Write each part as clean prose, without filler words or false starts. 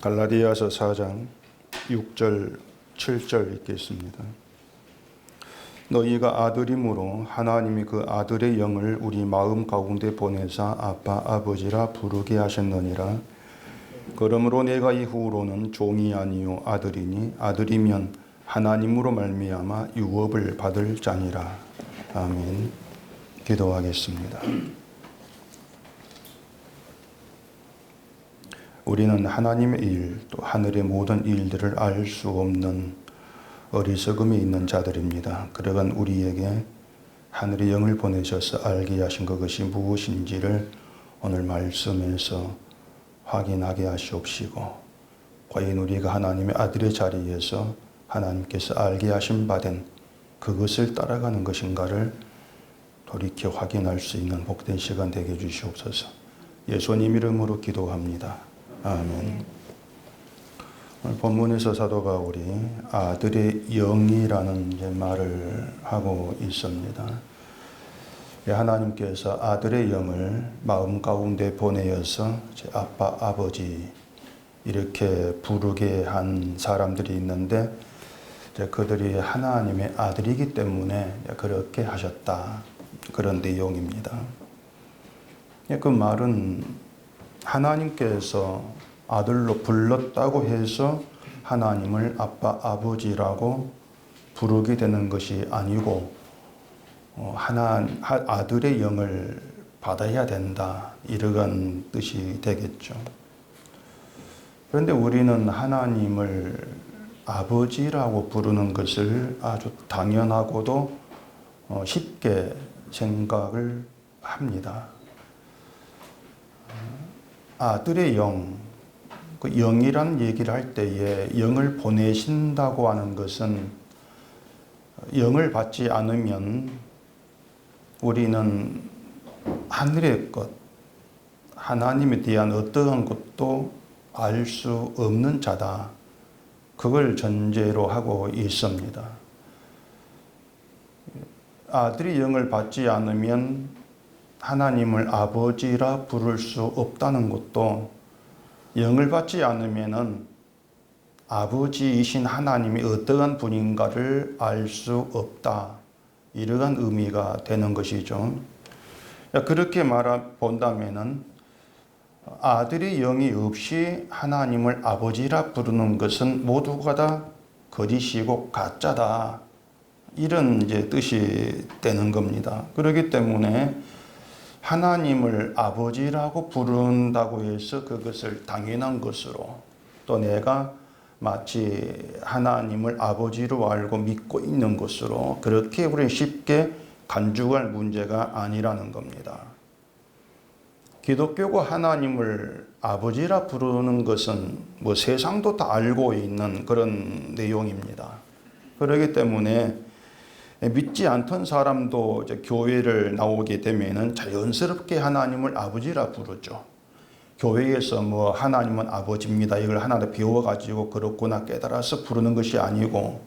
갈라디아서 4장 6절 7절 읽겠습니다. 너희가 아들임으로 하나님이 그 아들의 영을 우리 마음 가운데 보내사 아빠 아버지라 부르게 하셨느니라. 그러므로 내가 이후로는 종이 아니요 아들이니 아들이면 하나님으로 말미암아 유업을 받을 자니라. 아멘. 기도하겠습니다. 우리는 하나님의 일, 또 하늘의 모든 일들을 알 수 없는 어리석음이 있는 자들입니다. 그러간 우리에게 하늘의 영을 보내셔서 알게 하신 그것이 무엇인지를 오늘 말씀에서 확인하게 하시옵시고, 과연 우리가 하나님의 아들의 자리에서 하나님께서 알게 하신 바된 그것을 따라가는 것인가를 돌이켜 확인할 수 있는 복된 시간 되게 해주시옵소서. 예수님 이름으로 기도합니다. 아멘. 오늘 본문에서 사도 바울이 아들의 영이라는 말을 하고 있습니다. 하나님께서 아들의 영을 마음 가운데 보내어서 아빠, 아버지 이렇게 부르게 한 사람들이 있는데, 그들이 하나님의 아들이기 때문에 그렇게 하셨다, 그런 내용입니다. 그 말은 하나님께서 아들로 불렀다고 해서 하나님을 아빠, 아버지라고 부르게 되는 것이 아니고, 아들의 영을 받아야 된다, 이런 뜻이 되겠죠. 그런데 우리는 하나님을 아버지라고 부르는 것을 아주 당연하고도 쉽게 생각을 합니다. 아들의 영, 그 영이라는 얘기를 할 때에 영을 보내신다고 하는 것은 영을 받지 않으면 우리는 하늘의 것, 하나님에 대한 어떠한 것도 알 수 없는 자다, 그걸 전제로 하고 있습니다. 아들의 영을 받지 않으면 하나님을 아버지라 부를 수 없다는 것도, 영을 받지 않으면은 아버지이신 하나님이 어떠한 분인가를 알 수 없다, 이러한 의미가 되는 것이죠. 그렇게 본다면은 아들의 영이 없이 하나님을 아버지라 부르는 것은 모두가 다 거짓이고 가짜다, 이런 뜻이 되는 겁니다. 그렇기 때문에 하나님을 아버지라고 부른다고 해서 그것을 당연한 것으로, 또 내가 마치 하나님을 아버지로 알고 믿고 있는 것으로 그렇게 우리는 쉽게 간주할 문제가 아니라는 겁니다. 기독교가 하나님을 아버지라 부르는 것은 세상도 다 알고 있는 그런 내용입니다. 그렇기 때문에 믿지 않던 사람도 이제 교회를 나오게 되면은 자연스럽게 하나님을 아버지라 부르죠. 교회에서 하나님은 아버지입니다, 이걸 하나를 배워가지고 그렇구나 깨달아서 부르는 것이 아니고,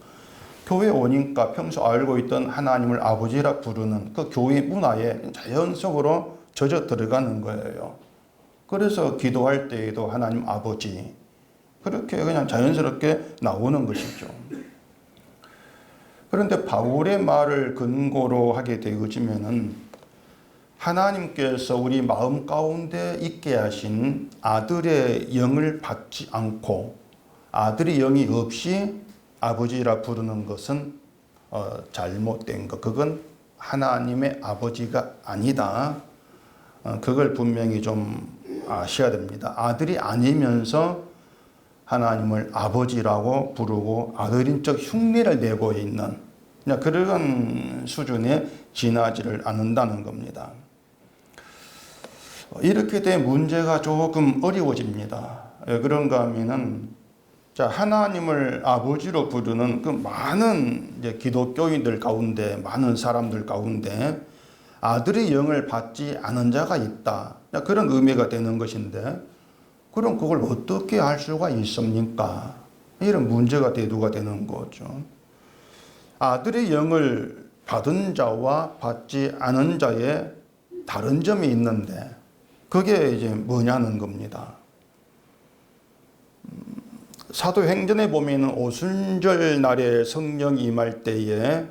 교회 오니까 평소 알고 있던 하나님을 아버지라 부르는 그 교회 문화에 자연적으로 젖어 들어가는 거예요. 그래서 기도할 때에도 하나님 아버지, 그렇게 그냥 자연스럽게 나오는 것이죠. 그런데 바울의 말을 근거로 하게 되어지면은 하나님께서 우리 마음 가운데 있게 하신 아들의 영을 받지 않고 아들의 영이 없이 아버지라 부르는 것은 잘못된 것, 그건 하나님의 아버지가 아니다, 그걸 분명히 좀 아셔야 됩니다. 아들이 아니면서 하나님을 아버지라고 부르고 아들인 척 흉내를 내고 있는 그런 수준에 지나지를 않는다는 겁니다. 이렇게 된 문제가 조금 어려워집니다. 왜 그런가 하면은, 하나님을 아버지로 부르는 그 많은 기독교인들 가운데, 많은 사람들 가운데 아들의 영을 받지 않은 자가 있다, 그런 의미가 되는 것인데, 그럼 그걸 어떻게 알 수가 있습니까? 이런 문제가 대두가 되는 거죠. 아들의 영을 받은 자와 받지 않은 자의 다른 점이 있는데, 그게 이제 뭐냐는 겁니다. 사도행전에 보면은 오순절 날에 성령이 임할 때에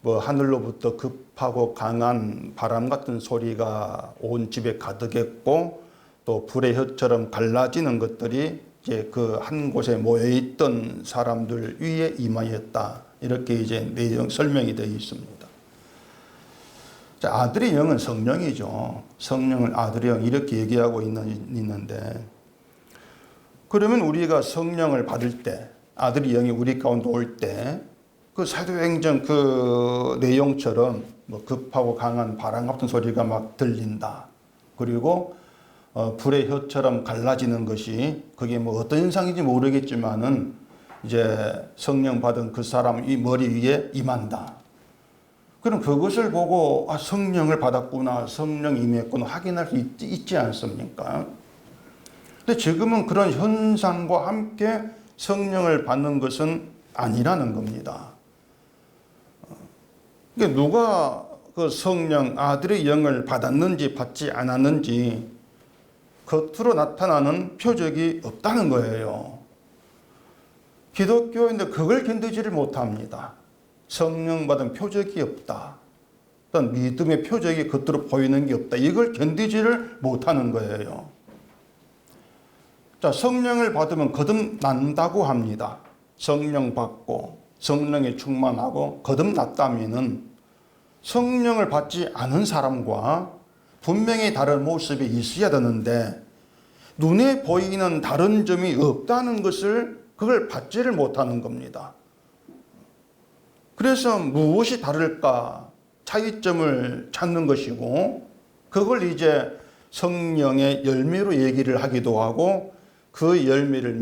뭐 하늘로부터 급하고 강한 바람 같은 소리가 온 집에 가득했고 또 불의 혀처럼 갈라지는 것들이 이제 그 한 곳에 모여 있던 사람들 위에 임하였다. 이렇게 이제 내용 설명이 되어 있습니다. 자, 아들의 영은 성령이죠. 성령을 아들의 영 이렇게 얘기하고 있는데 그러면 우리가 성령을 받을 때 아들의 영이 우리 가운데 올 때 그 사도행전 그 내용처럼 뭐 급하고 강한 바람 같은 소리가 막 들린다. 그리고 불의 혀처럼 갈라지는 것이 그게 뭐 어떤 현상인지 모르겠지만은 이제 성령 받은 그 사람 이 머리 위에 임한다. 그럼 그것을 보고 아, 성령을 받았구나, 성령 임했구나 확인할 수 있지 않습니까? 근데 지금은 그런 현상과 함께 성령을 받는 것은 아니라는 겁니다. 그러니까 누가 그 성령 아들의 영을 받았는지 받지 않았는지 겉으로 나타나는 표적이 없다는 거예요. 기독교인들 그걸 견디지를 못합니다. 성령 받은 표적이 없다. 어떤 믿음의 표적이 겉으로 보이는 게 없다. 이걸 견디지를 못하는 거예요. 자, 성령을 받으면 거듭난다고 합니다. 성령 받고 성령에 충만하고 거듭났다면은 성령을 받지 않은 사람과 분명히 다른 모습이 있어야 되는데 눈에 보이는 다른 점이 없다는 것을 그걸 받지를 못하는 겁니다. 그래서 무엇이 다를까 차이점을 찾는 것이고 그걸 이제 성령의 열매로 얘기를 하기도 하고 그 열매를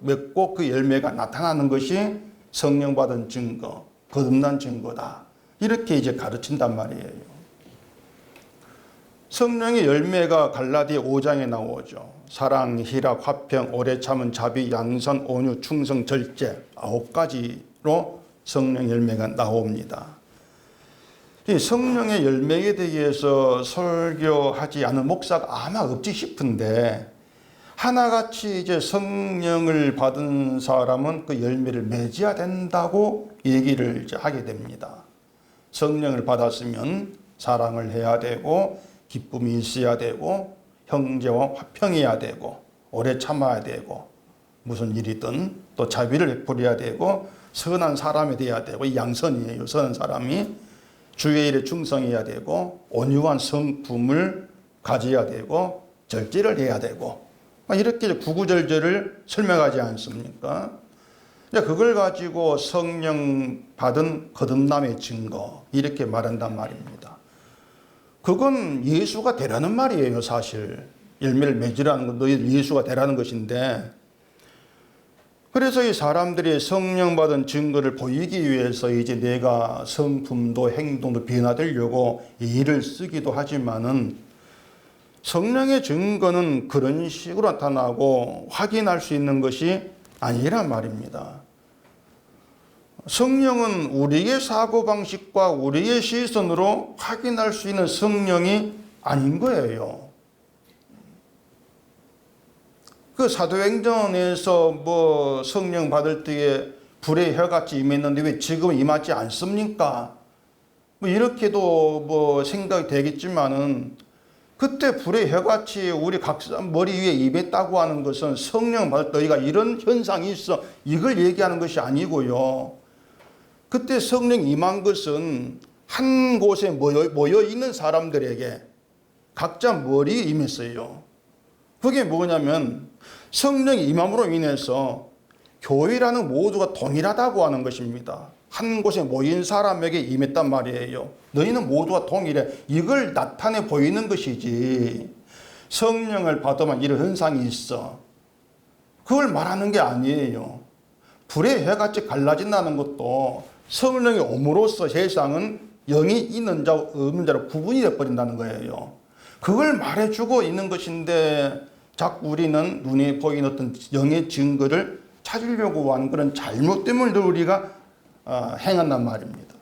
맺고 그 열매가 나타나는 것이 성령 받은 증거, 거듭난 증거다. 이렇게 이제 가르친단 말이에요. 성령의 열매가 갈라디아 5장에 나오죠. 사랑, 희락, 화평, 오래 참은, 자비, 양선, 온유, 충성, 절제 9가지로 성령 열매가 나옵니다. 이 성령의 열매에 대해서 설교하지 않은 목사가 아마 없지 싶은데 하나같이 이제 성령을 받은 사람은 그 열매를 맺어야 된다고 얘기를 이제 하게 됩니다. 성령을 받았으면 사랑을 해야 되고 기쁨이 있어야 되고 형제와 화평해야 되고 오래 참아야 되고 무슨 일이든 또 자비를 베풀어야 되고 선한 사람이 돼야 되고 이 양선이에요. 선한 사람이 주의 일에 충성해야 되고 온유한 성품을 가져야 되고 절제를 해야 되고 이렇게 구구절절을 설명하지 않습니까? 그걸 가지고 성령 받은 거듭남의 증거 이렇게 말한단 말입니다. 그건 예수가 되라는 말이에요. 사실 열매를 맺으라는 건 너희 예수가 되라는 것인데 그래서 이 사람들이 성령 받은 증거를 보이기 위해서 이제 내가 성품도 행동도 변화되려고 일을 쓰기도 하지만은 성령의 증거는 그런 식으로 나타나고 확인할 수 있는 것이 아니란 말입니다. 성령은 우리의 사고방식과 우리의 시선으로 확인할 수 있는 성령이 아닌 거예요. 그 사도행전에서 뭐 성령 받을 때에 불의 혀같이 임했는데 왜 지금 임하지 않습니까? 뭐 이렇게도 뭐 생각이 되겠지만은 그때 불의 혀같이 우리 각자 머리 위에 임했다고 하는 것은 성령 받을 때 너희가 이런 현상이 있어 이걸 얘기하는 것이 아니고요. 그때 성령 임한 것은 한 곳에 모여 있는 사람들에게 각자 머리에 임했어요. 그게 뭐냐면 성령이 임함으로 인해서 교회라는 모두가 동일하다고 하는 것입니다. 한 곳에 모인 사람에게 임했단 말이에요. 너희는 모두가 동일해. 이걸 나타내 보이는 것이지. 성령을 받으면 이런 현상이 있어. 그걸 말하는 게 아니에요. 불의 혀같이 갈라진다는 것도 성령이 옴으로써 세상은 영이 있는 자와 없는 자로 구분이 되어버린다는 거예요. 그걸 말해주고 있는 것인데 자꾸 우리는 눈에 보이는 어떤 영의 증거를 찾으려고 하는 그런 잘못됨을 우리가 행한단 말입니다.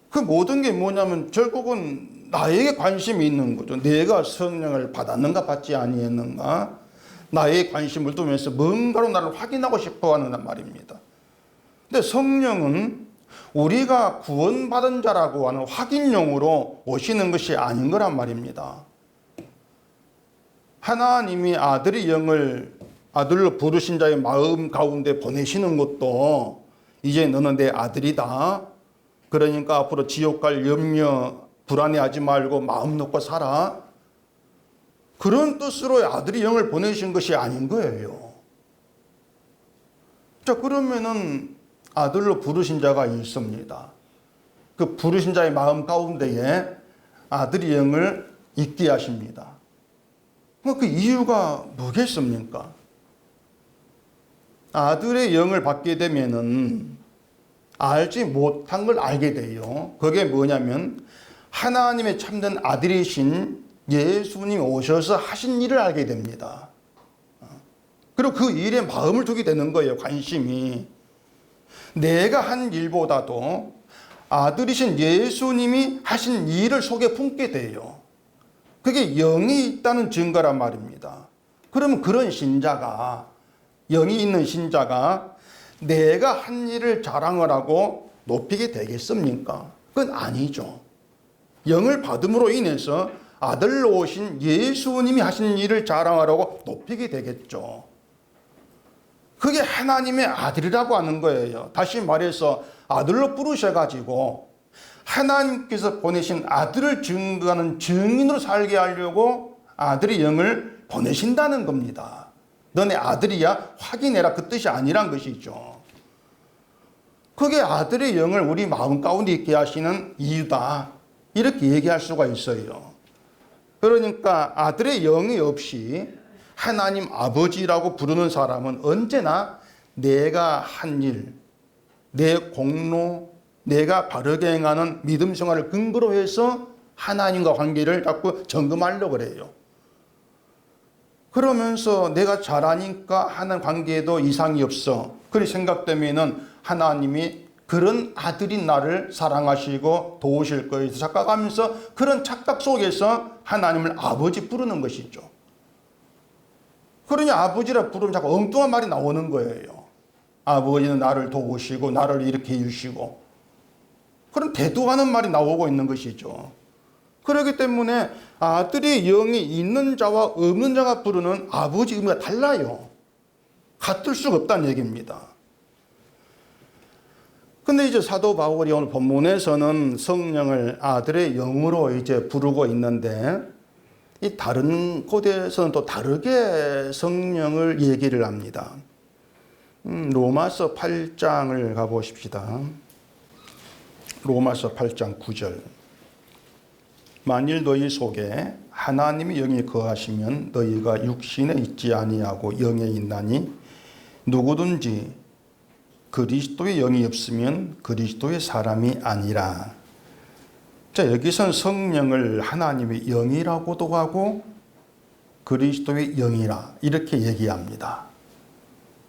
그 모든 게 뭐냐면 결국은 나에게 관심이 있는 거죠. 내가 성령을 받았는가 받지 아니했는가, 나의 관심을 두면서 뭔가로 나를 확인하고 싶어 하는 말입니다. 근데 성령은 우리가 구원받은 자라고 하는 확인용으로 오시는 것이 아닌 거란 말입니다. 하나님이 아들의 영을 아들로 부르신 자의 마음 가운데 보내시는 것도 이제 너는 내 아들이다. 그러니까 앞으로 지옥 갈 염려, 불안해하지 말고 마음 놓고 살아. 그런 뜻으로 아들의 영을 보내신 것이 아닌 거예요. 자, 그러면은 아들로 부르신 자가 있습니다. 그 부르신 자의 마음 가운데에 아들의 영을 있게 하십니다. 그 이유가 뭐겠습니까? 아들의 영을 받게 되면은 알지 못한 걸 알게 돼요. 그게 뭐냐면 하나님의 참된 아들이신 예수님이 오셔서 하신 일을 알게 됩니다. 그리고 그 일에 마음을 두게 되는 거예요. 관심이. 내가 한 일보다도 아들이신 예수님이 하신 일을 속에 품게 돼요. 그게 영이 있다는 증거란 말입니다. 그러면 그런 신자가, 영이 있는 신자가 내가 한 일을 자랑을 하고 높이게 되겠습니까? 그건 아니죠. 영을 받음으로 인해서 아들로 오신 예수님이 하신 일을 자랑하라고 높이게 되겠죠. 그게 하나님의 아들이라고 하는 거예요. 다시 말해서 아들로 부르셔가지고 하나님께서 보내신 아들을 증거하는 증인으로 살게 하려고 아들의 영을 보내신다는 겁니다. 너네 아들이야? 확인해라. 그 뜻이 아니란 것이죠. 그게 아들의 영을 우리 마음 가운데 있게 하시는 이유다. 이렇게 얘기할 수가 있어요. 그러니까 아들의 영이 없이 하나님 아버지라고 부르는 사람은 언제나 내가 한 일, 내 공로, 내가 바르게 행하는 믿음 생활을 근거로 해서 하나님과 관계를 자꾸 점검하려고 그래요. 그러면서 내가 잘하니까 하는 관계에도 이상이 없어. 그렇게 생각되면은 하나님이 그런 아들인 나를 사랑하시고 도우실 거에 착각하면서 그런 착각 속에서 하나님을 아버지 부르는 것이죠. 그러니 아버지라 부르면 자꾸 엉뚱한 말이 나오는 거예요. 아버지는 나를 도우시고 나를 이렇게 해주시고 그런 대두하는 말이 나오고 있는 것이죠. 그렇기 때문에 아들의 영이 있는 자와 없는 자가 부르는 아버지 의미가 달라요. 같을 수가 없다는 얘기입니다. 근데 이제 사도 바울이 오늘 본문에서는 성령을 아들의 영으로 이제 부르고 있는데 이 다른 곳에서는 또 다르게 성령을 얘기를 합니다. 로마서 8장을 가보십시다. 로마서 8장 9절. 만일 너희 속에 하나님의 영이 거하시면 너희가 육신에 있지 아니하고 영에 있나니 누구든지 그리스도의 영이 없으면 그리스도의 사람이 아니라. 자, 여기선 성령을 하나님의 영이라고도 하고 그리스도의 영이라 이렇게 얘기합니다.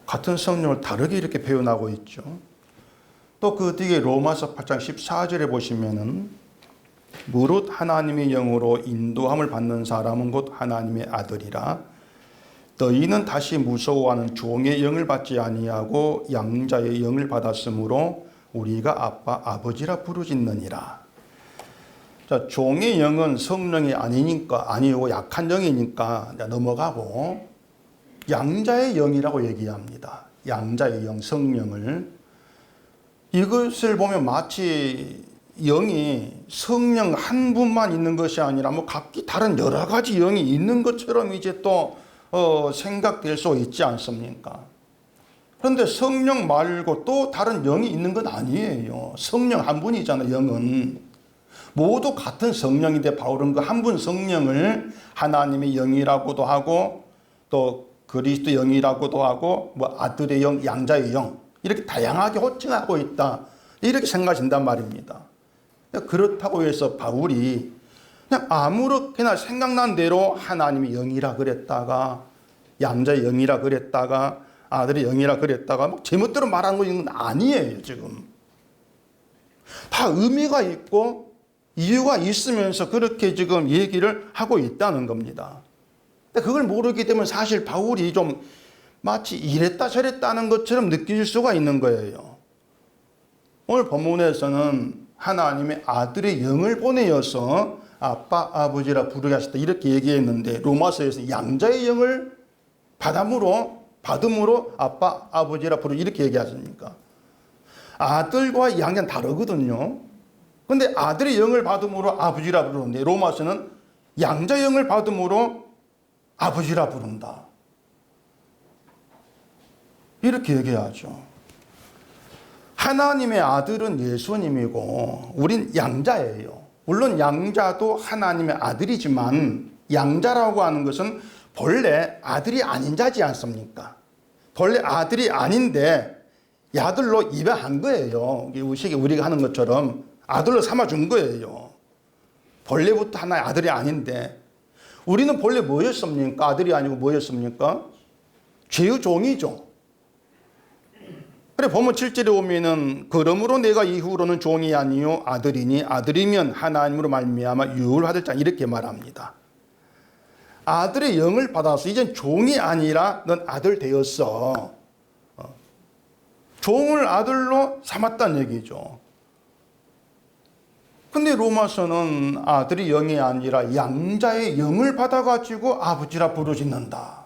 같은 성령을 다르게 이렇게 표현하고 있죠. 또 그 뒤에 로마서 8장 14절에 보시면은 무릇 하나님의 영으로 인도함을 받는 사람은 곧 하나님의 아들이라. 너희는 다시 무서워하는 종의 영을 받지 아니하고 양자의 영을 받았으므로 우리가 아빠 아버지라 부르짖느니라. 자, 종의 영은 성령이 아니고 약한 영이니까 넘어가고 양자의 영이라고 얘기합니다. 양자의 영, 성령을. 이것을 보면 마치 영이 성령 한 분만 있는 것이 아니라 뭐 각기 다른 여러 가지 영이 있는 것처럼 이제 또 생각될 수 있지 않습니까? 그런데 성령 말고 또 다른 영이 있는 건 아니에요. 성령 한 분이잖아요. 영은 모두 같은 성령인데 바울은 그 한 분 성령을 하나님의 영이라고도 하고 또 그리스도 영이라고도 하고 뭐 아들의 영, 양자의 영 이렇게 다양하게 호칭하고 있다. 이렇게 생각하신단 말입니다. 그렇다고 해서 바울이 그냥 아무렇게나 생각난 대로 하나님의 영이라 그랬다가 양자의 영이라 그랬다가 아들의 영이라 그랬다가 막 제멋대로 말하는 건 아니에요. 지금 다 의미가 있고 이유가 있으면서 그렇게 지금 얘기를 하고 있다는 겁니다. 근데 그걸 모르기 때문에 사실 바울이 좀 마치 이랬다 저랬다는 것처럼 느낄 수가 있는 거예요. 오늘 본문에서는 하나님의 아들의 영을 보내어서 아빠, 아버지라 부르게 하셨다 이렇게 얘기했는데, 로마서에서 양자의 영을 받음으로 아빠, 아버지라 부르게 이렇게 얘기하십니까? 아들과 양자는 다르거든요. 근데 아들의 영을 받음으로 아버지라 부르는데, 로마서는 양자의 영을 받음으로 아버지라 부른다, 이렇게 얘기하죠. 하나님의 아들은 예수님이고 우린 양자예요. 물론 양자도 하나님의 아들이지만 양자라고 하는 것은 본래 아들이 아닌 자지 않습니까? 본래 아들이 아닌데 아들로 입양한 거예요. 우리가 하는 것처럼 아들로 삼아준 거예요. 본래부터 하나의 아들이 아닌데, 우리는 본래 뭐였습니까? 아들이 아니고 뭐였습니까? 죄의 종이죠. 그래 보면 7절에 오면은 그러므로 내가 이후로는 종이 아니요 아들이니 아들이면 하나님으로 말미암아 유업을 받을 자, 이렇게 말합니다. 아들의 영을 받아서 이젠 종이 아니라 넌 아들 되었어. 종을 아들로 삼았다는 얘기죠. 근데 로마서는 아들의 영이 아니라 양자의 영을 받아가지고 아버지라 부르짖는다.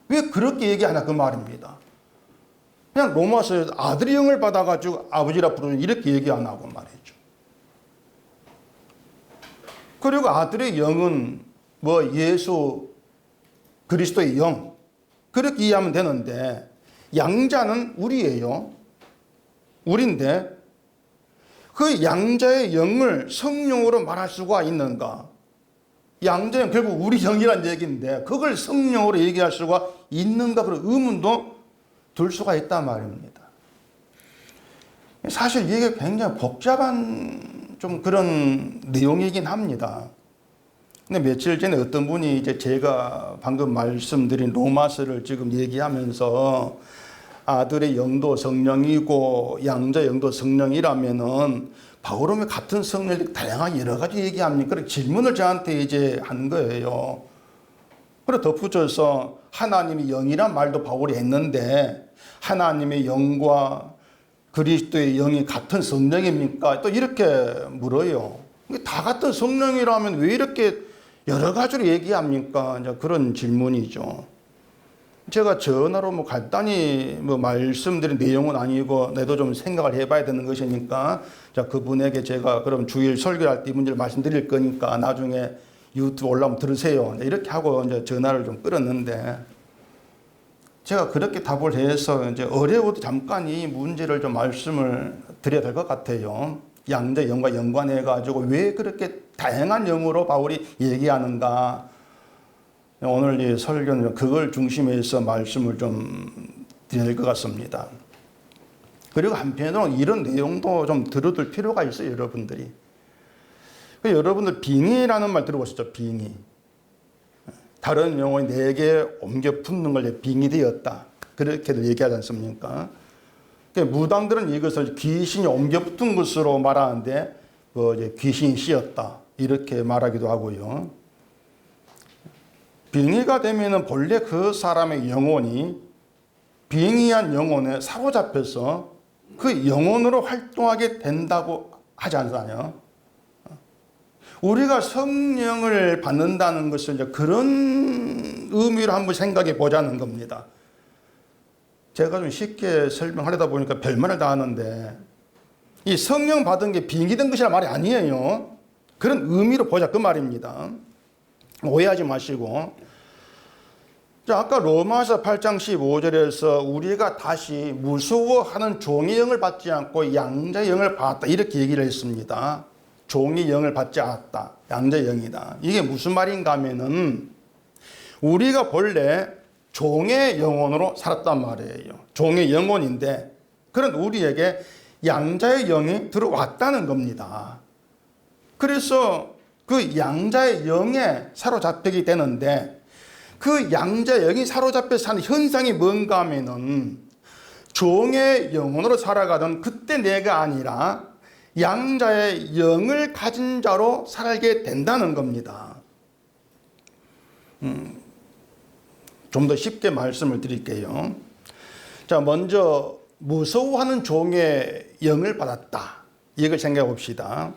왜 그렇게 얘기하나 그 말입니다. 그냥 로마서에서 아들의 영을 받아가지고 아버지라 부르는 이렇게 얘기 안 하고 말이죠. 그리고 아들의 영은 뭐 예수 그리스도의 영, 그렇게 이해하면 되는데, 양자는 우리예요. 우리인데 그 양자의 영을 성령으로 말할 수가 있는가? 양자는 결국 우리 영이란 얘기인데 그걸 성령으로 얘기할 수가 있는가? 그런 의문도 들 수가 있단 말입니다. 사실 이게 굉장히 복잡한 좀 그런 내용이긴 합니다. 근데 며칠 전에 어떤 분이 이제 제가 방금 말씀드린 로마서를 지금 얘기하면서 아들의 영도 성령이고 양자의 영도 성령이라면은 바울은 왜 같은 성령을 다양하게 여러 가지 얘기합니까? 그렇게 질문을 저한테 이제 한 거예요. 그래 덧붙여서 하나님이 영이란 말도 바울이 했는데 하나님의 영과 그리스도의 영이 같은 성령입니까? 또 이렇게 물어요. 다 같은 성령이라면 왜 이렇게 여러 가지로 얘기합니까? 이제 그런 질문이죠. 제가 전화로 뭐 간단히 뭐 말씀드린 내용은 아니고 내도 좀 생각을 해봐야 되는 것이니까, 자 그분에게 제가 그럼 주일 설교할 때 이 문제를 말씀드릴 거니까 나중에 유튜브 올라오면 들으세요. 이렇게 하고 이제 전화를 좀 끌었는데, 제가 그렇게 답을 해서 이제 어려워도 잠깐 이 문제를 좀 말씀을 드려야 될 것 같아요. 양자 영과 연관해 가지고 왜 그렇게 다양한 영으로 바울이 얘기하는가? 오늘 이 설교는 그걸 중심해서 말씀을 좀 드릴 것 같습니다. 그리고 한편으로는 이런 내용도 좀 들어둘 필요가 있어요, 여러분들이. 여러분들 빙의라는 말 들어보셨죠? 빙의. 다른 영혼이 내게 옮겨 붙는 걸 빙의되었다, 그렇게들 얘기하지 않습니까? 무당들은 이것을 귀신이 옮겨 붙은 것으로 말하는데 이제 귀신이 씌었다, 이렇게 말하기도 하고요. 빙의가 되면은 본래 그 사람의 영혼이 빙의한 영혼에 사로잡혀서 그 영혼으로 활동하게 된다고 하지 않나요? 우리가 성령을 받는다는 것을 이제 그런 의미로 한번 생각해 보자는 겁니다. 제가 좀 쉽게 설명하려다 보니까 별말을 다 하는데, 이 성령 받은 게 빙의된 것이란 말이 아니에요. 그런 의미로 보자, 그 말입니다. 오해하지 마시고. 자, 아까 로마서 8장 15절에서 우리가 다시 무서워하는 종의 영을 받지 않고 양자의 영을 받았다, 이렇게 얘기를 했습니다. 종의 영을 받지 않았다, 양자의 영이다. 이게 무슨 말인가 하면은 우리가 본래 종의 영혼으로 살았단 말이에요. 종의 영혼인데 그런 우리에게 양자의 영이 들어왔다는 겁니다. 그래서 그 양자의 영에 사로잡히게 되는데, 그 양자의 영이 사로잡혀 사는 현상이 뭔가 하면은 종의 영혼으로 살아가던 그때 내가 아니라 양자의 영을 가진 자로 살게 된다는 겁니다. 좀 더 쉽게 말씀을 드릴게요. 자, 먼저 무서워하는 종의 영을 받았다. 이걸 생각해 봅시다.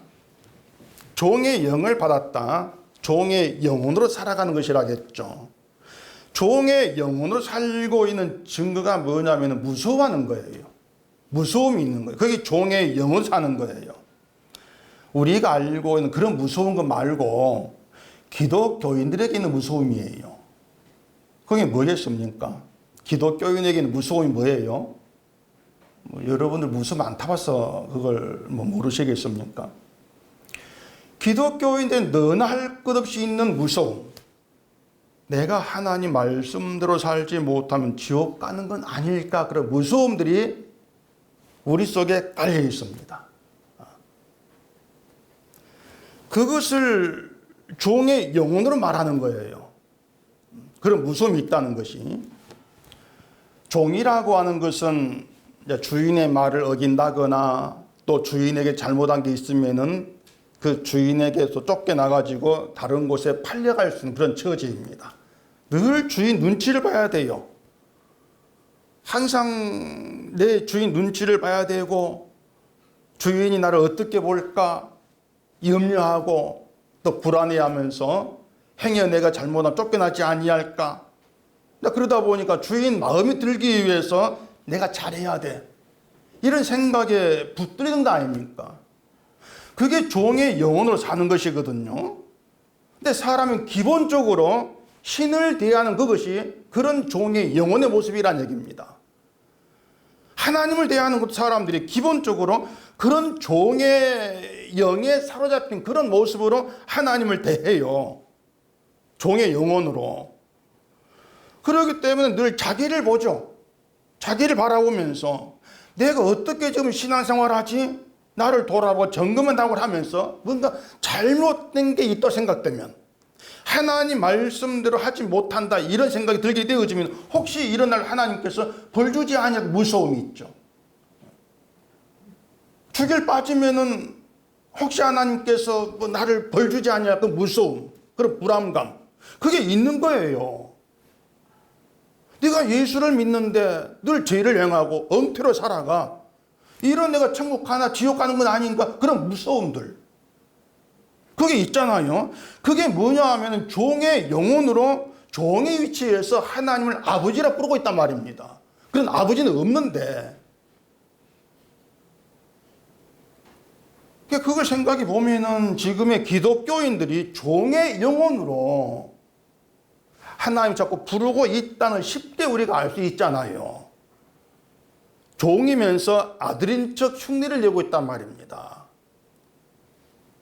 종의 영을 받았다. 종의 영혼으로 살아가는 것이라겠죠. 종의 영혼으로 살고 있는 증거가 뭐냐면 무서워하는 거예요. 무서움이 있는 거예요. 그게 종의 영으로 사는 거예요. 우리가 알고 있는 그런 무서운 거 말고 기독교인들에게 있는 무서움이에요. 그게 뭐겠습니까? 기독교인에게는 무서움이 뭐예요? 여러분들 무서움 안 타봐서 그걸 모르시겠습니까? 기독교인들은 너나 할 것 없이 있는 무서움. 내가 하나님 말씀대로 살지 못하면 지옥 가는 건 아닐까? 그런 무서움들이 우리 속에 깔려 있습니다. 그것을 종의 영혼으로 말하는 거예요. 그런 무서움이 있다는 것이. 종이라고 하는 것은 주인의 말을 어긴다거나 또 주인에게 잘못한 게 있으면은 그 주인에게서 쫓겨나가지고 다른 곳에 팔려갈 수 있는 그런 처지입니다. 늘 주인 눈치를 봐야 돼요. 항상 내 주인 눈치를 봐야 되고 주인이 나를 어떻게 볼까 염려하고 또 불안해하면서 행여 내가 잘못하면 쫓겨나지 아니할까. 그러다 보니까 주인 마음에 들기 위해서 내가 잘해야 돼. 이런 생각에 붙들리는 거 아닙니까? 그게 종의 영혼으로 사는 것이거든요. 근데 사람은 기본적으로 신을 대하는 그것이 그런 종의 영혼의 모습이라는 얘기입니다. 하나님을 대하는 사람들이 기본적으로 그런 종의 영에 사로잡힌 그런 모습으로 하나님을 대해요. 종의 영혼으로. 그렇기 때문에 늘 자기를 보죠. 자기를 바라보면서 내가 어떻게 지금 신앙생활을 하지? 나를 돌아보고 점검한다고 하면서 뭔가 잘못된 게 있다고 생각되면 하나님 말씀대로 하지 못한다 이런 생각이 들게 되어지면 혹시 이런 날 하나님께서 벌 주지 않냐고 무서움이 있죠. 죽일 빠지면은 혹시 하나님께서 나를 벌 주지 않냐고 무서움, 그런 불안감 그게 있는 거예요. 네가 예수를 믿는데 늘 죄를 행하고 엉터리로 살아가. 이런 내가 천국 가나 지옥 가는 건 아닌가? 그런 무서움들. 그게 있잖아요. 그게 뭐냐 하면 종의 영혼으로 종의 위치에서 하나님을 아버지라 부르고 있단 말입니다. 그런 아버지는 없는데. 그걸 생각해 보면은 지금의 기독교인들이 종의 영혼으로 하나님 자꾸 부르고 있다는 쉽게 우리가 알 수 있잖아요. 종이면서 아들인 척 흉내를 내고 있단 말입니다.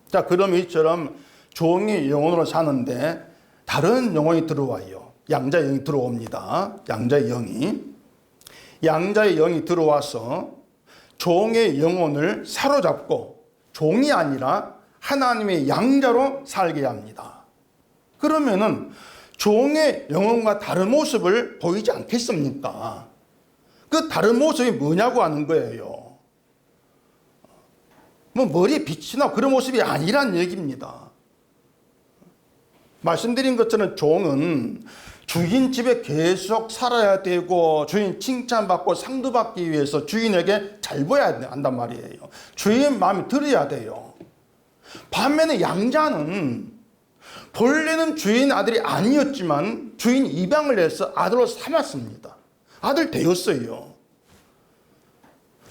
자, 그럼 이처럼 종이 영혼으로 사는데 다른 영혼이 들어와요. 양자의 영이 들어옵니다. 양자의 영이. 양자의 영이 들어와서 종의 영혼을 사로잡고 종이 아니라 하나님의 양자로 살게 합니다. 그러면은 종의 영혼과 다른 모습을 보이지 않겠습니까? 그 다른 모습이 뭐냐고 하는 거예요. 머리에 빛이 나고 그런 모습이 아니란 얘기입니다. 말씀드린 것처럼 종은 주인 집에 계속 살아야 되고 주인 칭찬받고 상도 받기 위해서 주인에게 잘 보여야 한단 말이에요. 주인 마음에 들어야 돼요. 반면에 양자는 본래는 주인 아들이 아니었지만 주인 입양을 해서 아들로 삼았습니다. 아들 되었어요.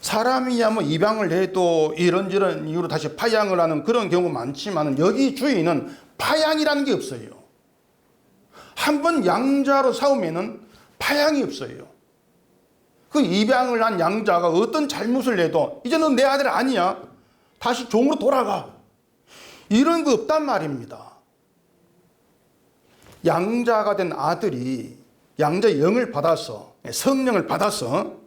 사람이야 입양을 해도 이런저런 이유로 다시 파양을 하는 그런 경우 많지만 여기 주인은 파양이라는 게 없어요. 한번 양자로 싸우면은 파양이 없어요. 그 입양을 한 양자가 어떤 잘못을 해도 이제 넌 내 아들 아니야. 다시 종으로 돌아가. 이런 거 없단 말입니다. 양자가 된 아들이 양자의 영을 받아서 성령을 받아서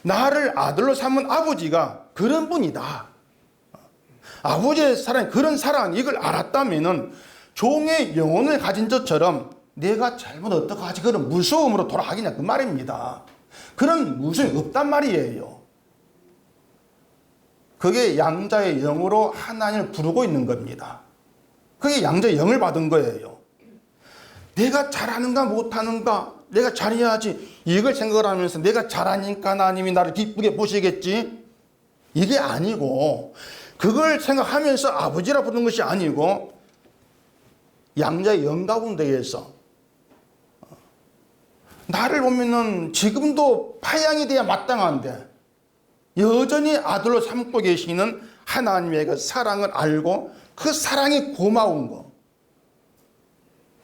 나를 아들로 삼은 아버지가 그런 분이다. 아버지의 사랑, 그런 사랑 이걸 알았다면은 종의 영혼을 가진 것처럼 내가 잘못 어떡하지 그런 무서움으로 돌아가겠냐 그 말입니다. 그런 무서움이 없단 말이에요. 그게 양자의 영으로 하나님을 부르고 있는 겁니다. 그게 양자의 영을 받은 거예요. 내가 잘하는가 못하는가, 내가 잘해야지, 이걸 생각을 하면서 내가 잘하니까 하나님이 나를 기쁘게 보시겠지, 이게 아니고, 그걸 생각하면서 아버지라 부르는 것이 아니고 양자의 영 가운데에서 나를 보면은 지금도 파양이 돼야 마땅한데 여전히 아들로 삼고 계시는 하나님의 그 사랑을 알고 그 사랑이 고마운 거,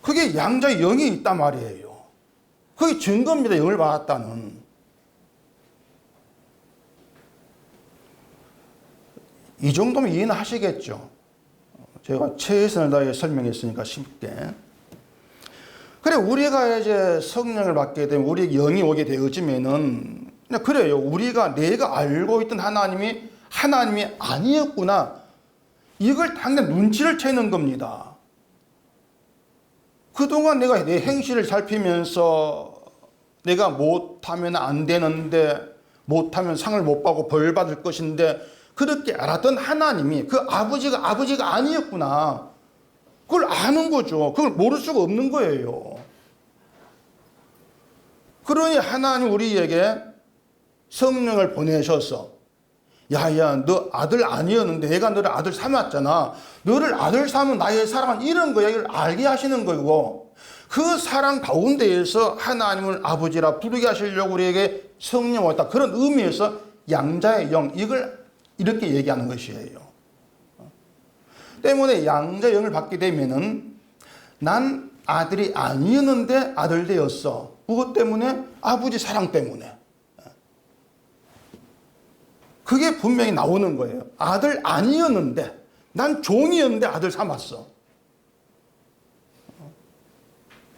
그게 양자의 영이 있단 말이에요. 그게 증거입니다. 영을 받았다는. 이 정도면 이해는 하시겠죠. 제가 최선을 다해 설명했으니까 쉽게. 그래, 우리가 이제 성령을 받게 되면 우리 영이 오게 되어지면은 그냥 그래요. 우리가 내가 알고 있던 하나님이 아니었구나, 이걸 당장 눈치를 채는 겁니다. 그동안 내가 내 행실을 살피면서 내가 못하면 안 되는데, 못하면 상을 못 받고 벌 받을 것인데, 그렇게 알았던 하나님이 그 아버지가 아니었구나, 그걸 아는 거죠. 그걸 모를 수가 없는 거예요. 그러니 하나님 우리에게 성령을 보내셔서, 야야, 너 아들 아니었는데 내가 너를 아들 삼았잖아, 너를 아들 삼은 나의 사랑은 이런 거야, 이걸 알게 하시는 거고, 그 사랑 가운데에서 하나님을 아버지라 부르게 하시려고 우리에게 성령 왔다, 그런 의미에서 양자의 영, 이걸 이렇게 얘기하는 것이에요. 때문에 양자의 영을 받게 되면은 난 아들이 아니었는데 아들 되었어. 그것 때문에? 아버지 사랑 때문에. 그게 분명히 나오는 거예요. 아들 아니었는데, 난 종이었는데 아들 삼았어.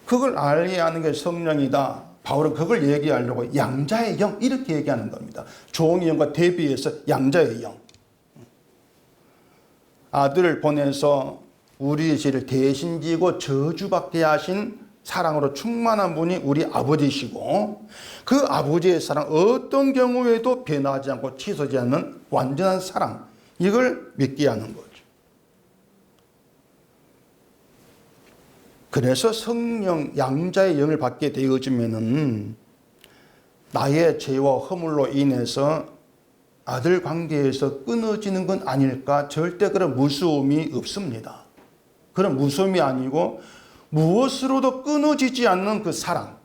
그걸 알게 하는 게 성령이다. 바울은 그걸 얘기하려고 양자의 영, 이렇게 얘기하는 겁니다. 종의 영과 대비해서 양자의 영. 아들을 보내서 우리의 죄를 대신 지고 저주받게 하신 사랑으로 충만한 분이 우리 아버지시고, 그 아버지의 사랑, 어떤 경우에도 변하지 않고 치솟지 않는 완전한 사랑, 이걸 믿게 하는 거죠. 그래서 성령, 양자의 영을 받게 되어지면은 나의 죄와 허물로 인해서 아들 관계에서 끊어지는 건 아닐까, 절대 그런 무서움이 없습니다. 그런 무서움이 아니고 무엇으로도 끊어지지 않는 그 사랑,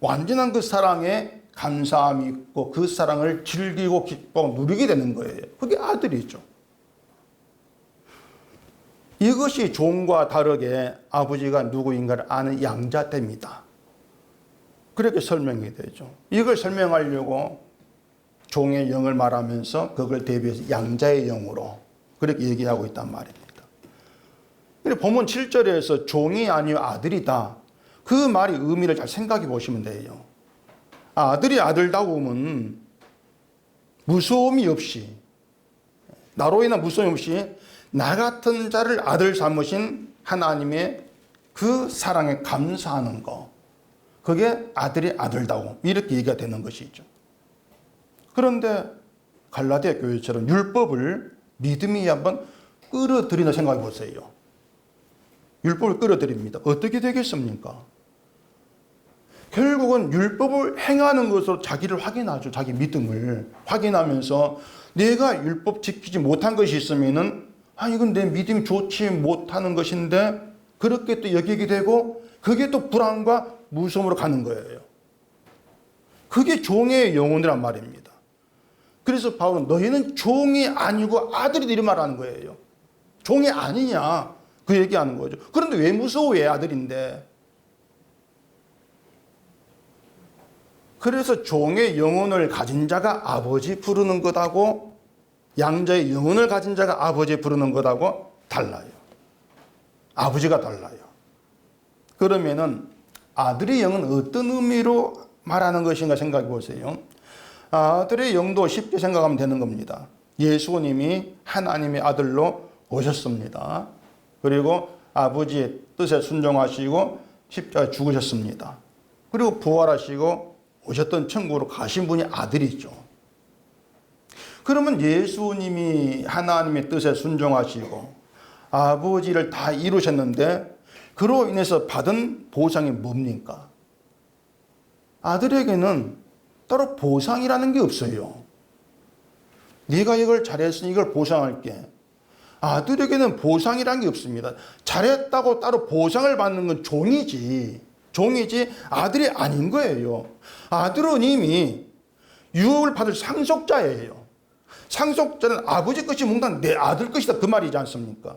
완전한 그 사랑에 감사함이 있고 그 사랑을 즐기고 기뻐하고 누리게 되는 거예요. 그게 아들이죠. 이것이 종과 다르게 아버지가 누구인가를 아는 양자대입니다. 그렇게 설명이 되죠. 이걸 설명하려고 종의 영을 말하면서 그걸 대비해서 양자의 영으로 그렇게 얘기하고 있단 말입니다. 그리고 본문 7절에서 종이 아니요 아들이다, 그 말이 의미를 잘 생각해 보시면 돼요. 아들이 아들다움은 무서움이 없이, 나로 인한 무서움 없이 나 같은 자를 아들 삼으신 하나님의 그 사랑에 감사하는 거, 그게 아들이 아들다움, 이렇게 얘기가 되는 것이죠. 그런데 갈라디아 교회처럼 율법을 믿음이 한번 끌어들이나 생각해 보세요. 율법을 끌어들입니다. 어떻게 되겠습니까? 결국은 율법을 행하는 것으로 자기를 확인하죠. 자기 믿음을 확인하면서 내가 율법 지키지 못한 것이 있으면은, 이건 내 믿음이 좋지 못하는 것인데, 그렇게 또 여기게 되고, 그게 또 불안과 무서움으로 가는 거예요. 그게 종의 영혼이란 말입니다. 그래서 바울은 너희는 종이 아니고 아들이다, 이 말하는 거예요. 종이 아니냐, 그 얘기하는 거죠. 그런데 왜 무서워해, 아들인데. 그래서 종의 영혼을 가진 자가 아버지 부르는 것하고 양자의 영혼을 가진 자가 아버지 부르는 것하고 달라요. 아버지가 달라요. 그러면은 아들의 영은 어떤 의미로 말하는 것인가 생각해 보세요. 아들의 영도 쉽게 생각하면 되는 겁니다. 예수님이 하나님의 아들로 오셨습니다. 그리고 아버지의 뜻에 순종하시고 십자가에 죽으셨습니다. 그리고 부활하시고 오셨던 천국으로 가신 분이 아들이죠. 그러면 예수님이 하나님의 뜻에 순종하시고 아버지를 다 이루셨는데, 그로 인해서 받은 보상이 뭡니까? 아들에게는 따로 보상이라는 게 없어요. 네가 이걸 잘했으니 이걸 보상할게. 아들에게는 보상이라는 게 없습니다. 잘했다고 따로 보상을 받는 건 종이지 아들이 아닌 거예요. 아들은 이미 유업을 받을 상속자예요. 상속자는 아버지 것이 몽땅 내 아들 것이다 그 말이지 않습니까?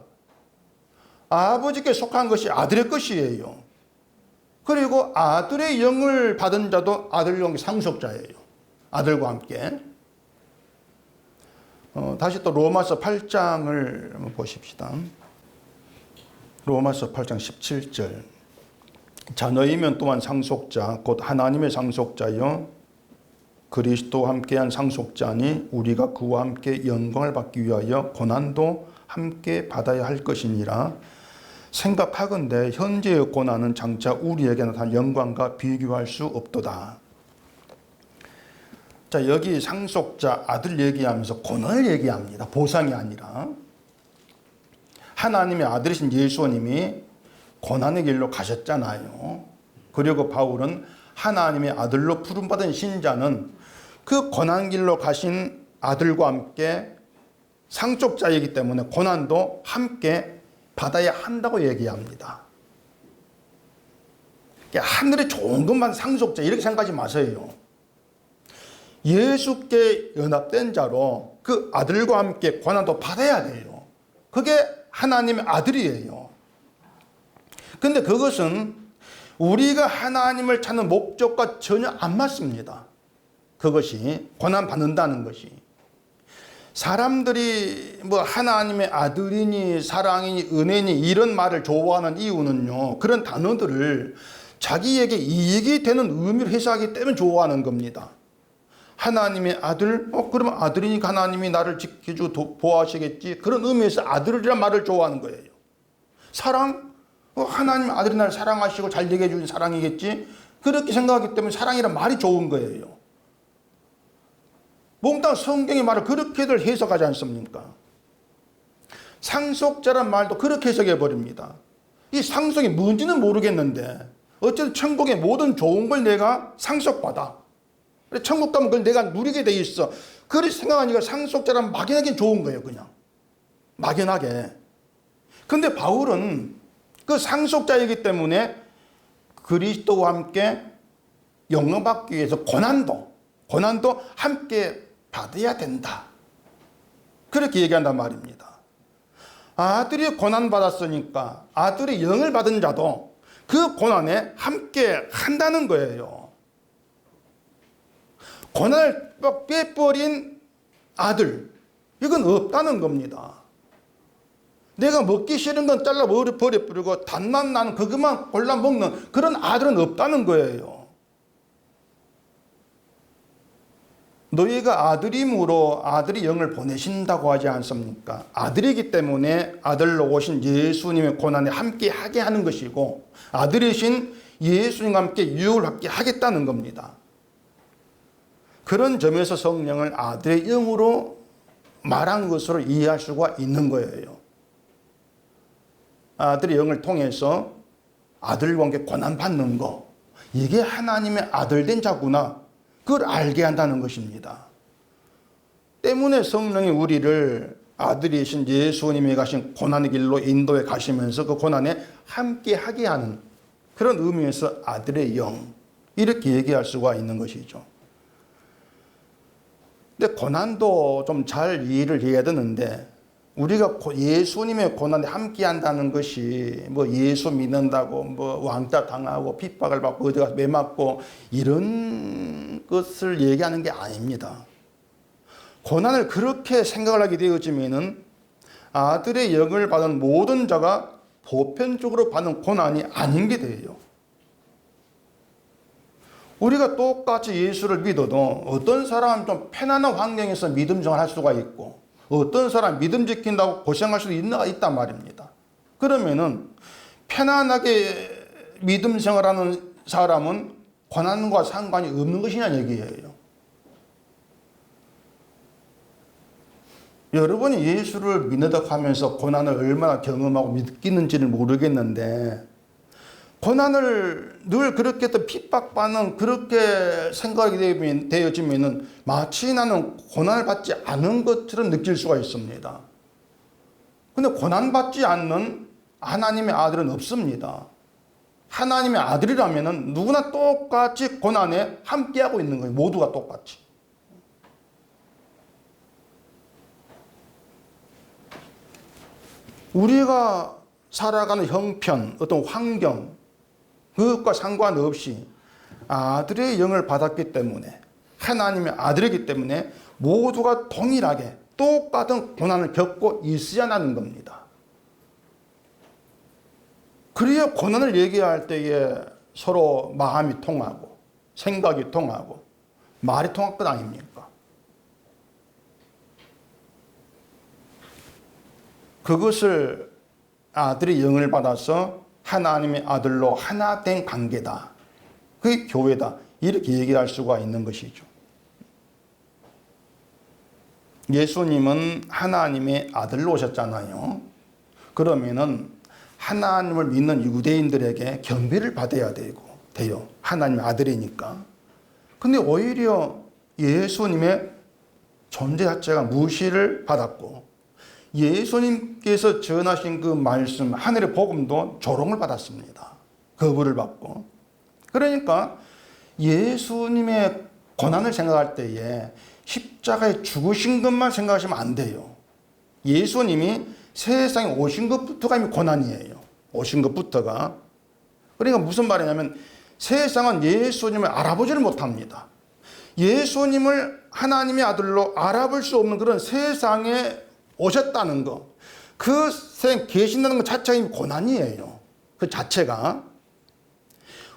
아버지께 속한 것이 아들의 것이에요. 그리고 아들의 영을 받은 자도 아들 영의 상속자예요. 아들과 함께. 다시 또 로마서 8장을 한번 보십시다. 로마서 8장 17절. 자녀이면 또한 상속자 곧 하나님의 상속자여 그리스도와 함께한 상속자니 우리가 그와 함께 영광을 받기 위하여 고난도 함께 받아야 할 것이니라. 생각하건대 현재의 고난은 장차 우리에게 나타난 영광과 비교할 수 없도다. 자, 여기 상속자 아들 얘기하면서 고난을 얘기합니다. 보상이 아니라. 하나님의 아들이신 예수님이 고난의 길로 가셨잖아요. 그리고 바울은 하나님의 아들로 부름받은 신자는 그 고난 길로 가신 아들과 함께 상속자이기 때문에 고난도 함께 받아야 한다고 얘기합니다. 하늘에 좋은 것만 상속자 이렇게 생각하지 마세요. 예수께 연합된 자로 그 아들과 함께 고난도 받아야 돼요. 그게 하나님의 아들이에요. 근데 그것은 우리가 하나님을 찾는 목적과 전혀 안 맞습니다. 그것이 고난 받는다는 것이. 사람들이 뭐 하나님의 아들이니 사랑이니 은혜니 이런 말을 좋아하는 이유는요, 그런 단어들을 자기에게 이익이 되는 의미로 해석하기 때문에 좋아하는 겁니다. 하나님의 아들, 그러면 아들이니까 하나님이 나를 지켜주고 보호하시겠지. 그런 의미에서 아들이란 말을 좋아하는 거예요. 사랑, 하나님 아들이 나를 사랑하시고 잘 되게 해주는 사랑이겠지. 그렇게 생각하기 때문에 사랑이란 말이 좋은 거예요. 몽땅 성경의 말을 그렇게들 해석하지 않습니까? 상속자란 말도 그렇게 해석해 버립니다. 이 상속이 뭔지는 모르겠는데 어쨌든 천국의 모든 좋은 걸 내가 상속받아. 천국 가면 그걸 내가 누리게 돼 있어. 그렇게 생각하니까 상속자란 막연하게 좋은 거예요. 그냥 막연하게. 근데 바울은 그 상속자이기 때문에 그리스도와 함께 영광받기 위해서 고난도 함께 받아야 된다. 그렇게 얘기한단 말입니다. 아들이 고난받았으니까 아들이 영을 받은 자도 그 고난에 함께 한다는 거예요. 고난을 빼버린 아들, 이건 없다는 겁니다. 내가 먹기 싫은 건 잘라 버려버리고 단맛 나는 그것만 골라 먹는 그런 아들은 없다는 거예요. 너희가 아들임으로 아들이 영을 보내신다고 하지 않습니까? 아들이기 때문에 아들로 오신 예수님의 고난에 함께 하게 하는 것이고 아들이신 예수님과 함께 유혹을 받게 하겠다는 겁니다. 그런 점에서 성령을 아들의 영으로 말한 것으로 이해할 수가 있는 거예요. 아들의 영을 통해서 아들과 함께 고난받는 거, 이게 하나님의 아들 된 자구나, 그걸 알게 한다는 것입니다. 때문에 성령이 우리를 아들이신 예수님이 가신 고난의 길로 인도해 가시면서 그 고난에 함께 하게 하는 그런 의미에서 아들의 영, 이렇게 얘기할 수가 있는 것이죠. 근데 고난도 좀 잘 이해를 해야 되는데, 우리가 예수님의 고난에 함께 한다는 것이 뭐 예수 믿는다고 뭐 왕따 당하고 핍박을 받고 어디 가서 매 맞고 이런 것을 얘기하는 게 아닙니다. 고난을 그렇게 생각을 하게 되어지면은 아들의 영을 받은 모든 자가 보편적으로 받는 고난이 아닌 게 돼요. 우리가 똑같이 예수를 믿어도 어떤 사람은 좀 편안한 환경에서 믿음 생활을 할 수가 있고 어떤 사람 믿음 지킨다고 고생할 수도 있단 말입니다. 그러면은 편안하게 믿음 생활하는 사람은 고난과 상관이 없는 것이냐는 얘기예요. 여러분이 예수를 믿는다고 하면서 고난을 얼마나 경험하고 느끼는지를 모르겠는데 고난을 늘 그렇게 또 핍박받는 그렇게 생각이 되어지면은 마치 나는 고난을 받지 않은 것처럼 느낄 수가 있습니다. 근데 고난받지 않는 하나님의 아들은 없습니다. 하나님의 아들이라면은 누구나 똑같이 고난에 함께하고 있는 거예요. 모두가 똑같이. 우리가 살아가는 형편, 어떤 환경, 그것과 상관없이 아들의 영을 받았기 때문에, 하나님의 아들이기 때문에 모두가 동일하게 똑같은 고난을 겪고 있어야 하는 겁니다. 그래야 고난을 얘기할 때에 서로 마음이 통하고 생각이 통하고 말이 통할 것 아닙니까? 그것을 아들이 영을 받아서 하나님의 아들로 하나 된 관계다. 그게 교회다. 이렇게 얘기할 수가 있는 것이죠. 예수님은 하나님의 아들로 오셨잖아요. 그러면은 하나님을 믿는 유대인들에게 경배를 받아야 돼요. 하나님의 아들이니까. 근데 오히려 예수님의 존재 자체가 무시를 받았고, 예수님께서 전하신 그 말씀, 하늘의 복음도 조롱을 받았습니다. 거부를 받고. 그러니까 예수님의 고난을 생각할 때에 십자가에 죽으신 것만 생각하시면 안 돼요. 예수님이 세상에 오신 것부터가 이미 고난이에요. 오신 것부터가. 그러니까 무슨 말이냐면 세상은 예수님을 알아보지를 못합니다. 예수님을 하나님의 아들로 알아볼 수 없는 그런 세상에 오셨다는 거, 그 세상에 계신다는 것 자체가 이미 고난이에요. 그 자체가.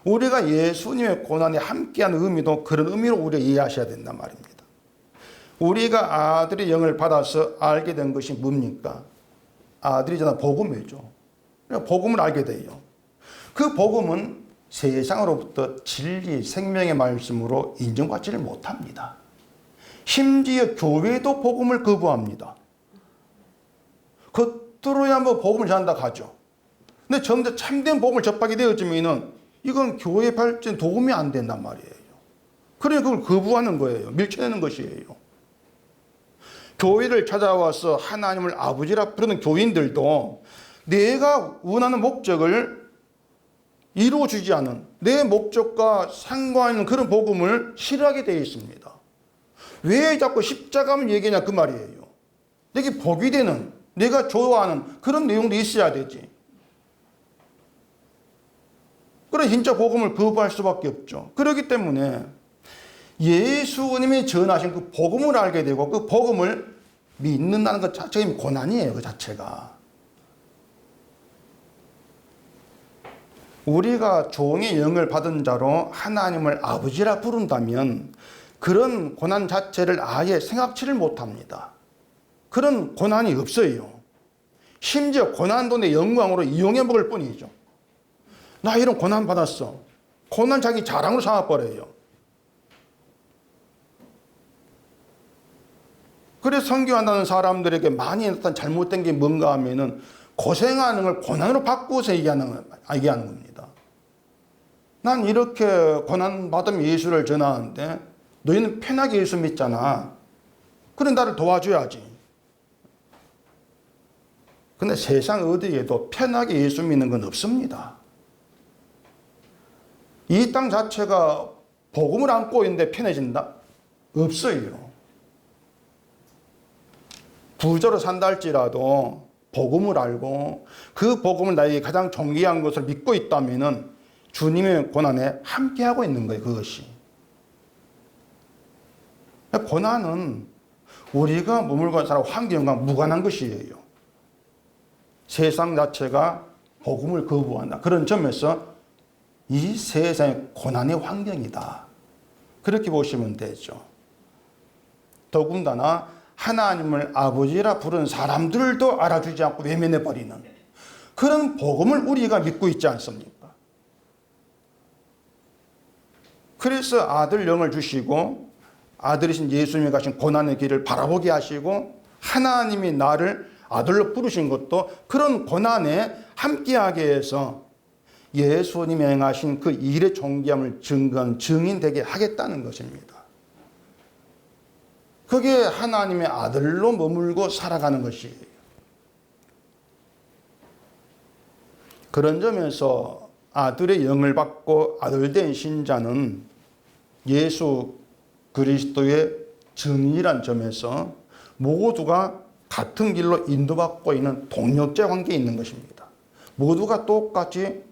우리가 예수님의 고난에 함께하는 의미도 그런 의미로 우리가 이해하셔야 된단 말입니다. 우리가 아들의 영을 받아서 알게 된 것이 뭡니까? 아들이잖아, 복음이죠. 복음을 알게 돼요. 그 복음은 세상으로부터 진리, 생명의 말씀으로 인정받지를 못합니다. 심지어 교회도 복음을 거부합니다. 겉으로야 뭐 복음을 전한다 하죠. 근데 정작 참된 복음을 접하게 되어지면은 이건 교회 발전 도움이 안 된단 말이에요. 그러니 그걸 거부하는 거예요. 밀쳐내는 것이에요. 교회를 찾아와서 하나님을 아버지라 부르는 교인들도 내가 원하는 목적을 이루어주지 않은 내 목적과 상관있는 그런 복음을 싫어하게 되어 있습니다. 왜 자꾸 십자가만 얘기하냐 그 말이에요. 내게 복이 되는, 내가 좋아하는 그런 내용도 있어야 되지. 그래 진짜 복음을 거부할 수밖에 없죠. 그렇기 때문에 예수님이 전하신 그 복음을 알게 되고 그 복음을 믿는다는 것 자체가 고난이에요. 그 자체가. 우리가 종의 영을 받은 자로 하나님을 아버지라 부른다면 그런 고난 자체를 아예 생각지를 못합니다. 그런 고난이 없어요. 심지어 고난도 내 영광으로 이용해 먹을 뿐이죠. 나 이런 고난 받았어. 고난 자기 자랑으로 삼아버려요. 그래서 선교한다는 사람들에게 많이 나타난 잘못된 게 뭔가 하면은 고생하는 걸 고난으로 바꾸어서 얘기하는 겁니다. 난 이렇게 고난받으면 예수를 전하는데 너희는 편하게 예수 믿잖아. 그래 나를 도와줘야지. 근데 세상 어디에도 편하게 예수 믿는 건 없습니다. 이 땅 자체가 복음을 안고 있는데 편해진다? 없어요. 부자로 산다 할지라도 복음을 알고 그 복음을 나에게 가장 존귀한 것을 믿고 있다면 주님의 고난에 함께하고 있는 거예요. 그것이. 고난은 우리가 머물고 살아 환경과 무관한 것이에요. 세상 자체가 복음을 거부한다. 그런 점에서 이 세상의 고난의 환경이다. 그렇게 보시면 되죠. 더군다나 하나님을 아버지라 부르는 사람들도 알아주지 않고 외면해버리는 그런 복음을 우리가 믿고 있지 않습니까? 그래서 아들 영을 주시고 아들이신 예수님이 가신 고난의 길을 바라보게 하시고 하나님이 나를 아들로 부르신 것도 그런 고난에 함께하게 해서 예수님이 행하신 그 일의 존귀함을 증거한 증인되게 하겠다는 것입니다. 그게 하나님의 아들로 머물고 살아가는 것이에요. 그런 점에서 아들의 영을 받고 아들된 신자는 예수 그리스도의 증인이란 점에서 모두가 같은 길로 인도받고 있는 동력자 관계에 있는 것입니다. 모두가 똑같이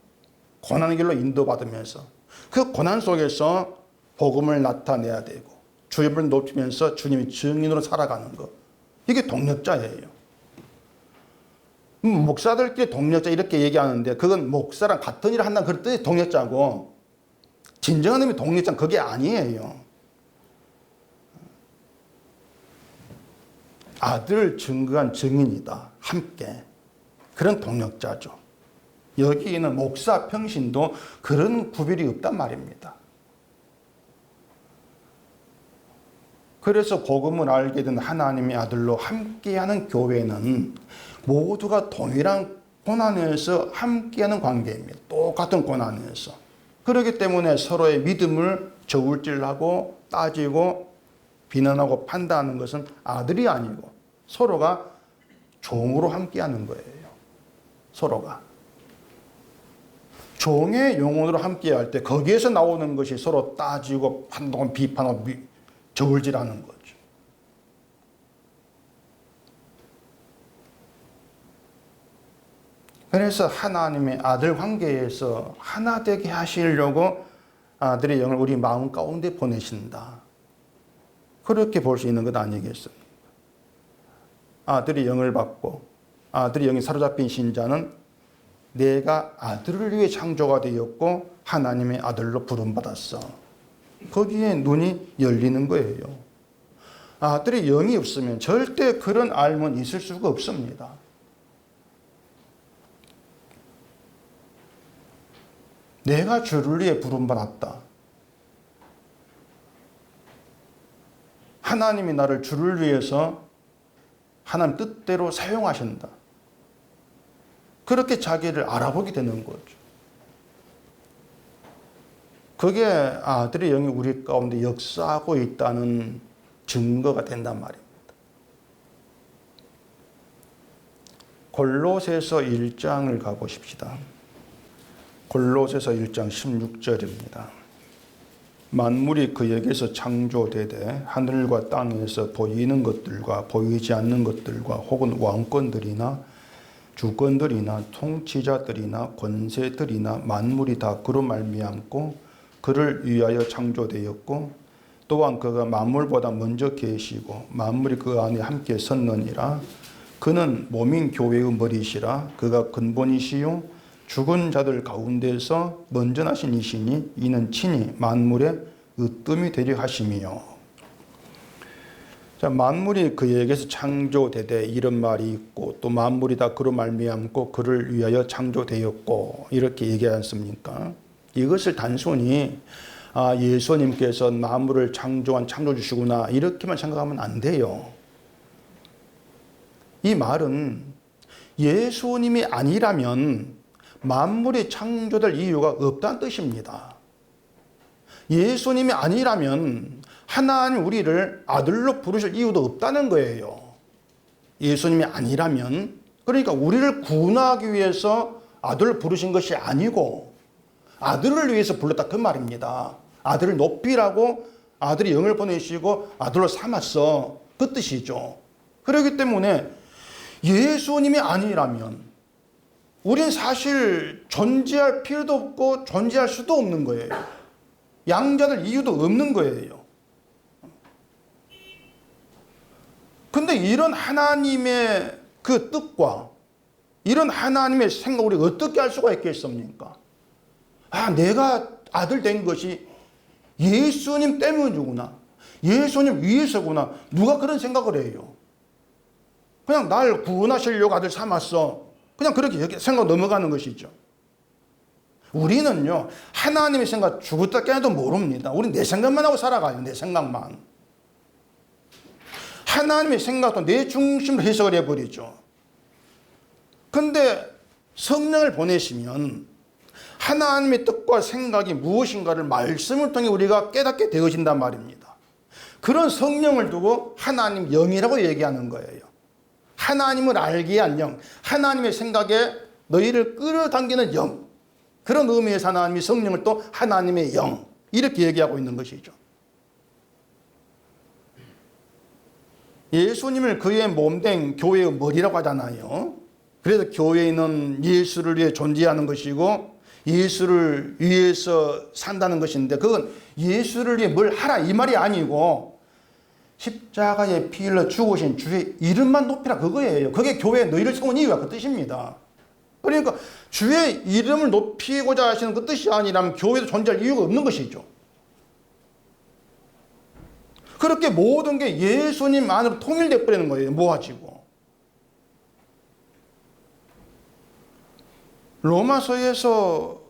고난의 길로 인도받으면서 그 고난 속에서 복음을 나타내야 되고 주님을 높이면서 주님의 증인으로 살아가는 것. 이게 동력자예요. 목사들끼리 동력자 이렇게 얘기하는데 그건 목사랑 같은 일을 한다는 그런 뜻의 동력자고 진정한 의미 동력자는 그게 아니에요. 아들을 증거한 증인이다. 함께. 그런 동력자죠. 여기에는 목사 평신도 그런 구별이 없단 말입니다. 그래서 복음을 알게 된 하나님의 아들로 함께하는 교회는 모두가 동일한 고난에서 함께하는 관계입니다. 똑같은 고난에서. 그렇기 때문에 서로의 믿음을 저울질하고 따지고 비난하고 판단하는 것은 아들이 아니고 서로가 종으로 함께하는 거예요. 서로가. 종의 영혼으로 함께할 때 거기에서 나오는 것이 서로 따지고 판단하고 비판하고 저울질하는 거죠. 그래서 하나님의 아들 관계에서 하나 되게 하시려고 아들의 영을 우리 마음 가운데 보내신다. 그렇게 볼 수 있는 것 아니겠습니까? 아들의 영을 받고 아들의 영이 사로잡힌 신자는 내가 아들을 위해 창조가 되었고 하나님의 아들로 부름받았어. 거기에 눈이 열리는 거예요. 아들의 영이 없으면 절대 그런 알면 있을 수가 없습니다. 내가 주를 위해 부름받았다. 하나님이 나를 주를 위해서 하나님 뜻대로 사용하신다. 그렇게 자기를 알아보게 되는 거죠. 그게 아들의 영이 우리 가운데 역사하고 있다는 증거가 된단 말입니다. 골로새서 1장을 가보십시다. 골로새서 1장 16절입니다. 만물이 그에게서 창조되되 하늘과 땅에서 보이는 것들과 보이지 않는 것들과 혹은 왕권들이나 주권들이나 통치자들이나 권세들이나 만물이 다 그로 말미암고 그를 위하여 창조되었고 또한 그가 만물보다 먼저 계시고 만물이 그 안에 함께 섰느니라. 그는 몸인 교회의 머리시라. 그가 근본이시요 죽은 자들 가운데서 먼저 나신 이시니 이는 친히 만물의 으뜸이 되려 하심이요. 자, 만물이 그에게서 창조되되 이런 말이 있고 또 만물이 다 그로 말미암고 그를 위하여 창조되었고 이렇게 얘기하지 않습니까? 이것을 단순히 예수님께서 만물을 창조한 창조주시구나 이렇게만 생각하면 안 돼요. 이 말은 예수님이 아니라면 만물이 창조될 이유가 없다는 뜻입니다. 예수님이 아니라면 하나님 우리를 아들로 부르실 이유도 없다는 거예요. 예수님이 아니라면 그러니까 우리를 구원하기 위해서 아들을 부르신 것이 아니고 아들을 위해서 불렀다 그 말입니다. 아들을 높이라고 아들이 영을 보내시고 아들로 삼았어 그 뜻이죠. 그렇기 때문에 예수님이 아니라면 우린 사실 존재할 필요도 없고 존재할 수도 없는 거예요. 양자될 이유도 없는 거예요. 근데 이런 하나님의 그 뜻과 이런 하나님의 생각 우리 어떻게 할 수가 있겠습니까? 내가 아들 된 것이 예수님 때문이구나. 예수님 위해서구나. 누가 그런 생각을 해요? 그냥 날 구원하시려고 아들 삼았어. 그냥 그렇게 생각 넘어가는 것이죠. 우리는요, 하나님의 생각 죽었다 깨어나도 모릅니다. 우리는 내 생각만 하고 살아가요. 내 생각만. 하나님의 생각도 내 중심으로 해석을 해버리죠. 근데 성령을 보내시면 하나님의 뜻과 생각이 무엇인가를 말씀을 통해 우리가 깨닫게 되어진단 말입니다. 그런 성령을 두고 하나님 영이라고 얘기하는 거예요. 하나님을 알게 한 영, 하나님의 생각에 너희를 끌어당기는 영, 그런 의미에서 하나님이 성령을 또 하나님의 영, 이렇게 얘기하고 있는 것이죠. 예수님을 그의 몸된 교회의 머리라고 하잖아요. 그래서 교회는 예수를 위해 존재하는 것이고 예수를 위해서 산다는 것인데, 그건 예수를 위해 뭘 하라 이 말이 아니고 십자가에 피 흘려 죽으신 주의 이름만 높이라 그거예요. 그게 교회에 너희를 세운 이유가 그 뜻입니다. 그러니까 주의 이름을 높이고자 하시는 그 뜻이 아니라면 교회도 존재할 이유가 없는 것이죠. 그렇게 모든 게 예수님 안으로 통일돼 버리는 거예요. 모아지고. 로마서에서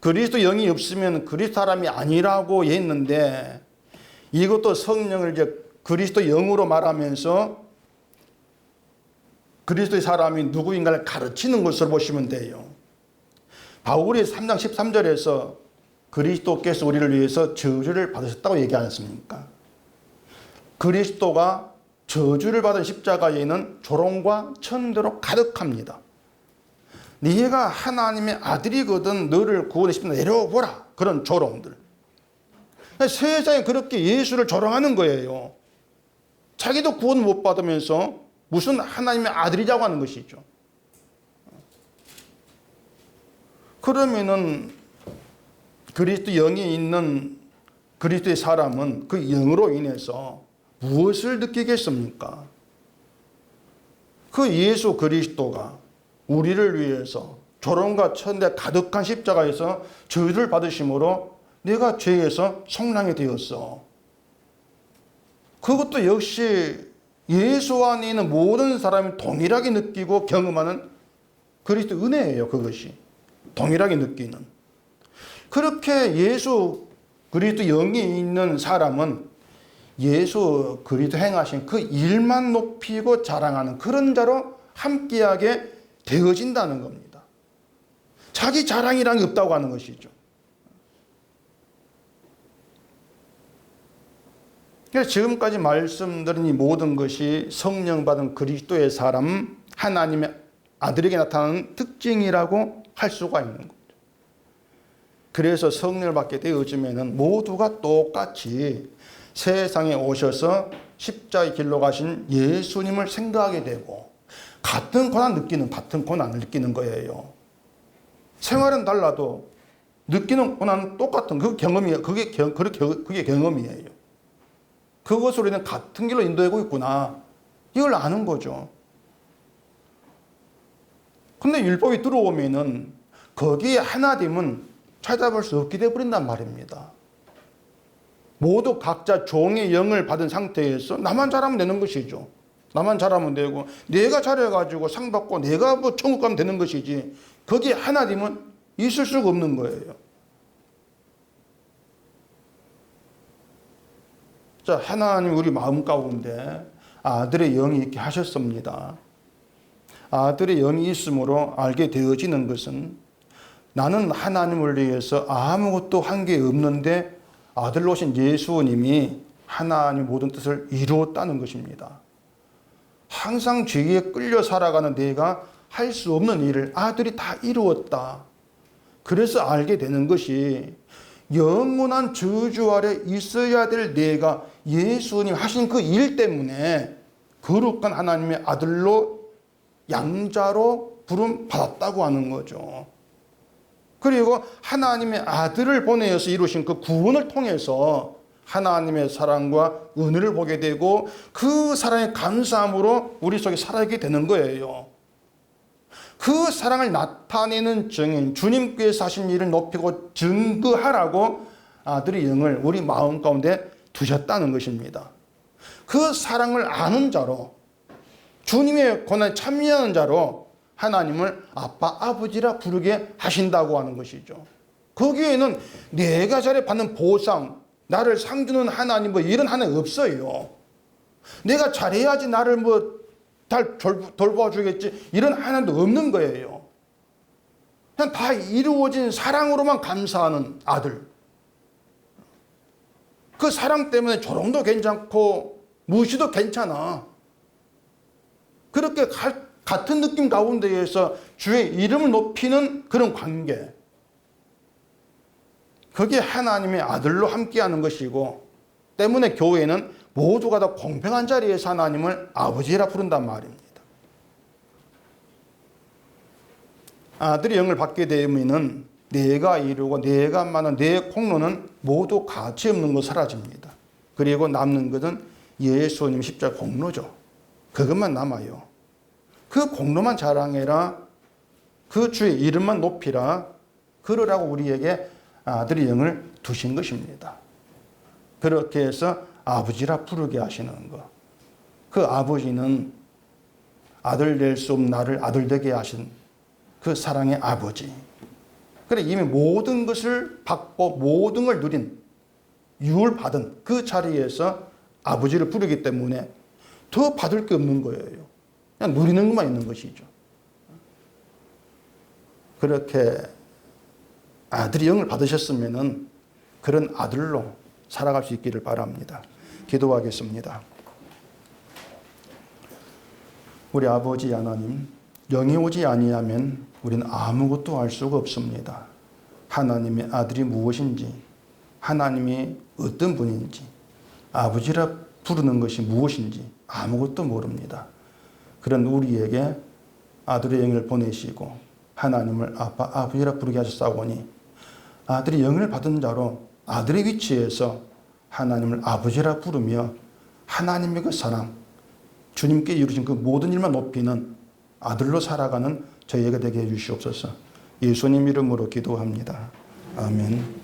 그리스도 영이 없으면 그리스도 사람이 아니라고 했는데, 이것도 성령을 이제 그리스도 영으로 말하면서 그리스도의 사람이 누구인가를 가르치는 것으로 보시면 돼요. 바울이 3장 13절에서 그리스도께서 우리를 위해서 저주를 받으셨다고 얘기하지 않습니까? 그리스도가 저주를 받은 십자가에는 조롱과 천대로 가득합니다. 네가 하나님의 아들이거든 너를 구원해 싶다 내려오거라, 그런 조롱들. 세상에 그렇게 예수를 조롱하는 거예요. 자기도 구원 못 받으면서 무슨 하나님의 아들이라고 하는 것이죠. 그러면은 그리스도 영이 있는 그리스도의 사람은 그 영으로 인해서 무엇을 느끼겠습니까? 그 예수 그리스도가 우리를 위해서 조롱과 천대 가득한 십자가에서 저주를 받으심으로 내가 죄에서 속량이 되었어. 그것도 역시 예수 안에 있는 모든 사람이 동일하게 느끼고 경험하는 그리스도 은혜예요. 그것이 동일하게 느끼는. 그렇게 예수 그리스도 영이 있는 사람은 예수 그리스도 행하신 그 일만 높이고 자랑하는 그런 자로 함께하게 되어진다는 겁니다. 자기 자랑이란 게 없다고 하는 것이죠. 그래서 지금까지 말씀드린 이 모든 것이 성령 받은 그리스도의 사람, 하나님의 아들에게 나타나는 특징이라고 할 수가 있는 거죠. 그래서 성령을 받게 되어지면은 모두가 똑같이 세상에 오셔서 십자가의 길로 가신 예수님을 생각하게 되고 같은 고난을 느끼는 거예요. 생활은 달라도 느끼는 고난은 똑같은 그 경험이에요. 그게 경험이에요. 그것으로 인해 같은 길로 인도하고 있구나, 이걸 아는 거죠. 근데 율법이 들어오면은 거기에 하나됨은 찾아볼 수 없게 되어버린단 말입니다. 모두 각자 종의 영을 받은 상태에서 나만 잘하면 되는 것이죠. 나만 잘하면 되고 내가 잘해가지고 상 받고 내가 뭐 천국 가면 되는 것이지, 거기에 하나됨은 있을 수가 없는 거예요. 자, 하나님 우리 마음 가운데 아들의 영이 있게 하셨습니다. 아들의 영이 있으므로 알게 되어지는 것은 나는 하나님을 위해서 아무것도 한 게 없는데 아들로 오신 예수님이 하나님의 모든 뜻을 이루었다는 것입니다. 항상 죄에 끌려 살아가는 내가 할 수 없는 일을 아들이 다 이루었다. 그래서 알게 되는 것이 영원한 저주 아래 있어야 될 내가 예수님 하신 그 일 때문에 거룩한 하나님의 아들로 양자로 부름 받았다고 하는 거죠. 그리고 하나님의 아들을 보내어서 이루신 그 구원을 통해서 하나님의 사랑과 은혜를 보게 되고 그 사랑에 감사함으로 우리 속에 살아가게 되는 거예요. 그 사랑을 나타내는 증인, 주님께서 하신 일을 높이고 증거하라고 아들의 영을 우리 마음 가운데 두셨다는 것입니다. 그 사랑을 아는 자로, 주님의 고난에 참여하는 자로 하나님을 아빠, 아버지라 부르게 하신다고 하는 것이죠. 거기에는 내가 잘해 받는 보상, 나를 상 주는 하나님 뭐 이런 하나님 없어요. 내가 잘해야지 나를 뭐 잘 돌봐주겠지 이런 하나님도 없는 거예요. 그냥 다 이루어진 사랑으로만 감사하는 아들. 그 사랑 때문에 조롱도 괜찮고 무시도 괜찮아. 그렇게 같은 느낌 가운데에서 주의 이름을 높이는 그런 관계. 그게 하나님의 아들로 함께하는 것이고, 때문에 교회는 모두가 다 공평한 자리에서 하나님을 아버지라 부른단 말입니다. 아들의 영을 받게 되면은 내가 이루고 내가 많은 내 공로는 모두 가치 없는 거 사라집니다. 그리고 남는 것은 예수님 십자가 공로죠. 그것만 남아요. 그 공로만 자랑해라. 그 주의 이름만 높이라. 그러라고 우리에게 아들의 영을 두신 것입니다. 그렇게 해서 아버지라 부르게 하시는 것. 그 아버지는 아들 될 수 없는 나를 아들 되게 하신 그 사랑의 아버지. 그래 이미 모든 것을 받고 모든 걸 누린 유을 받은 그 자리에서 아버지를 부르기 때문에 더 받을 게 없는 거예요. 그냥 누리는 것만 있는 것이죠. 그렇게 아들의 영을 받으셨으면은 그런 아들로 살아갈 수 있기를 바랍니다. 기도하겠습니다. 우리 아버지 하나님, 영이 오지 아니하면 우리는 아무것도 알 수가 없습니다. 하나님의 아들이 무엇인지, 하나님이 어떤 분인지, 아버지라 부르는 것이 무엇인지 아무것도 모릅니다. 그런 우리에게 아들의 영을 보내시고 하나님을 아빠, 아버지라 부르게 하셨사오니 아들이 영을 받은 자로 아들의 위치에서 하나님을 아버지라 부르며 하나님의 그 사랑, 주님께 이루신 그 모든 일만 높이는 아들로 살아가는 저희가 되게 해주시옵소서. 예수님 이름으로 기도합니다. 아멘.